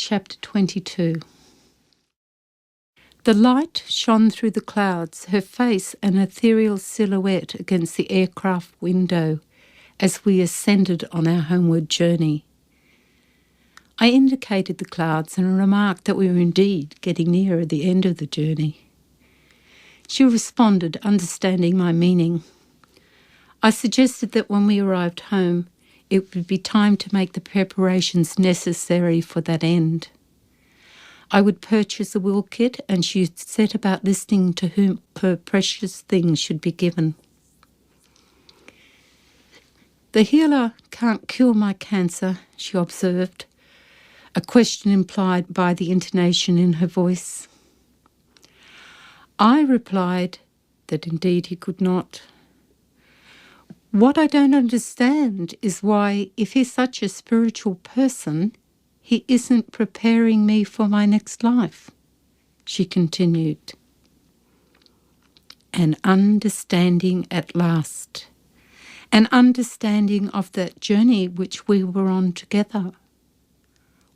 Chapter 22. The light shone through the clouds, her face an ethereal silhouette against the aircraft window as we ascended on our homeward journey. I indicated the clouds and remarked that we were indeed getting nearer the end of the journey. She responded, understanding my meaning. I suggested that when we arrived home, it would be time to make the preparations necessary for that end. I would purchase a will kit, and she set about listening to whom her precious things should be given. "The healer can't cure my cancer," she observed, a question implied by the intonation in her voice. I replied that indeed he could not. "What I don't understand is why, if he's such a spiritual person, he isn't preparing me for my next life," she continued. An understanding at last. An understanding of that journey which we were on together.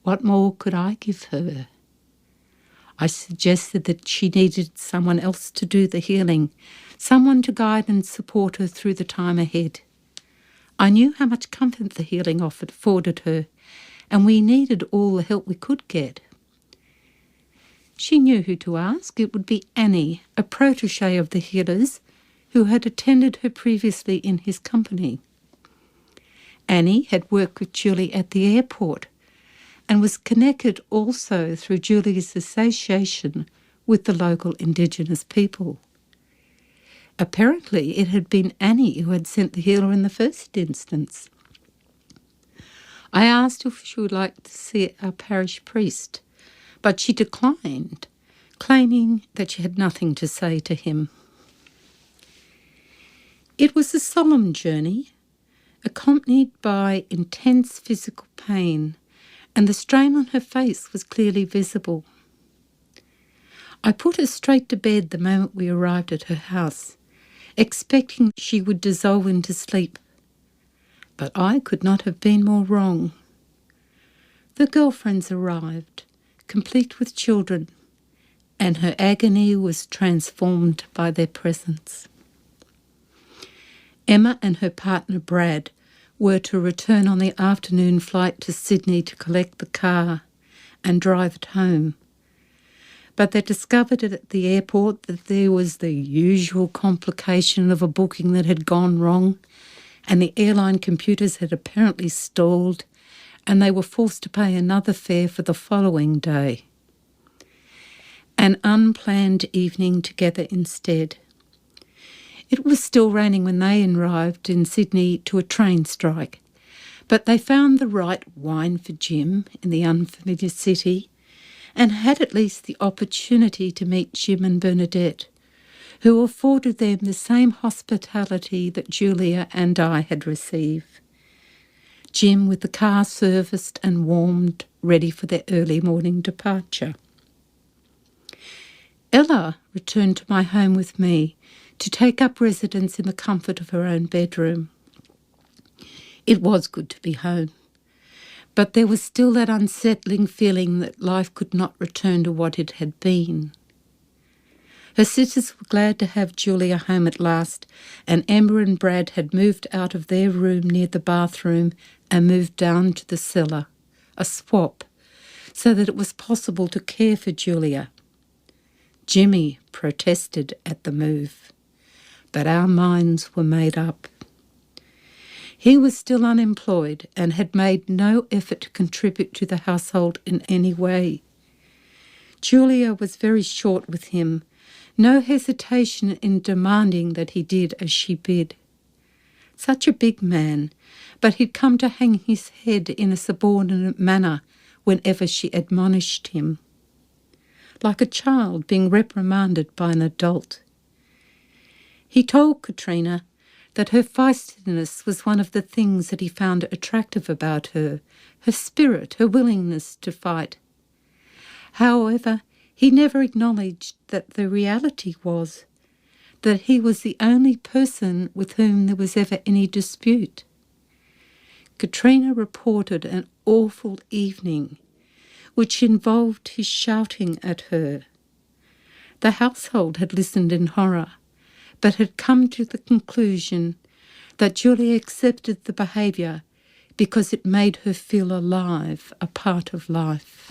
What more could I give her? I suggested that she needed someone else to do the healing, someone to guide and support her through the time ahead. I knew how much comfort the healing afforded her, and we needed all the help we could get. She knew who to ask. It would be Annie, a protégée of the healer's, who had attended her previously in his company. Annie had worked with Julie at the airport and was connected also through Julie's association with the local Indigenous people. Apparently, it had been Annie who had sent the healer in the first instance. I asked if she would like to see our parish priest, but she declined, claiming that she had nothing to say to him. It was a solemn journey, accompanied by intense physical pain, and the strain on her face was clearly visible. I put her straight to bed the moment we arrived at her house, expecting she would dissolve into sleep. But I could not have been more wrong. The girlfriends arrived, complete with children, and her agony was transformed by their presence. Emma and her partner Brad were to return on the afternoon flight to Sydney to collect the car and drive it home. But they discovered at the airport that there was the usual complication of a booking that had gone wrong, and the airline computers had apparently stalled, and they were forced to pay another fare for the following day. An unplanned evening together instead. It was still raining when they arrived in Sydney to a train strike, but they found the right wine for Jim in the unfamiliar city and had at least the opportunity to meet Jim and Bernadette, who afforded them the same hospitality that Julia and I had received. Jim with the car serviced and warmed, ready for their early morning departure. Ella returned to my home with me to take up residence in the comfort of her own bedroom. It was good to be home, but there was still that unsettling feeling that life could not return to what it had been. Her sisters were glad to have Julia home at last, and Emma and Brad had moved out of their room near the bathroom and moved down to the cellar, a swap, so that it was possible to care for Julia. Jimmy protested at the move, but our minds were made up. He was still unemployed and had made no effort to contribute to the household in any way. Julia was very short with him, no hesitation in demanding that he did as she bid. Such a big man, but he'd come to hang his head in a subordinate manner whenever she admonished him, like a child being reprimanded by an adult. He told Katrina that her feistiness was one of the things that he found attractive about her, her spirit, her willingness to fight. However, he never acknowledged that the reality was that he was the only person with whom there was ever any dispute. Katrina reported an awful evening which involved his shouting at her. The household had listened in horror, but had come to the conclusion that Julie accepted the behaviour because it made her feel alive, a part of life.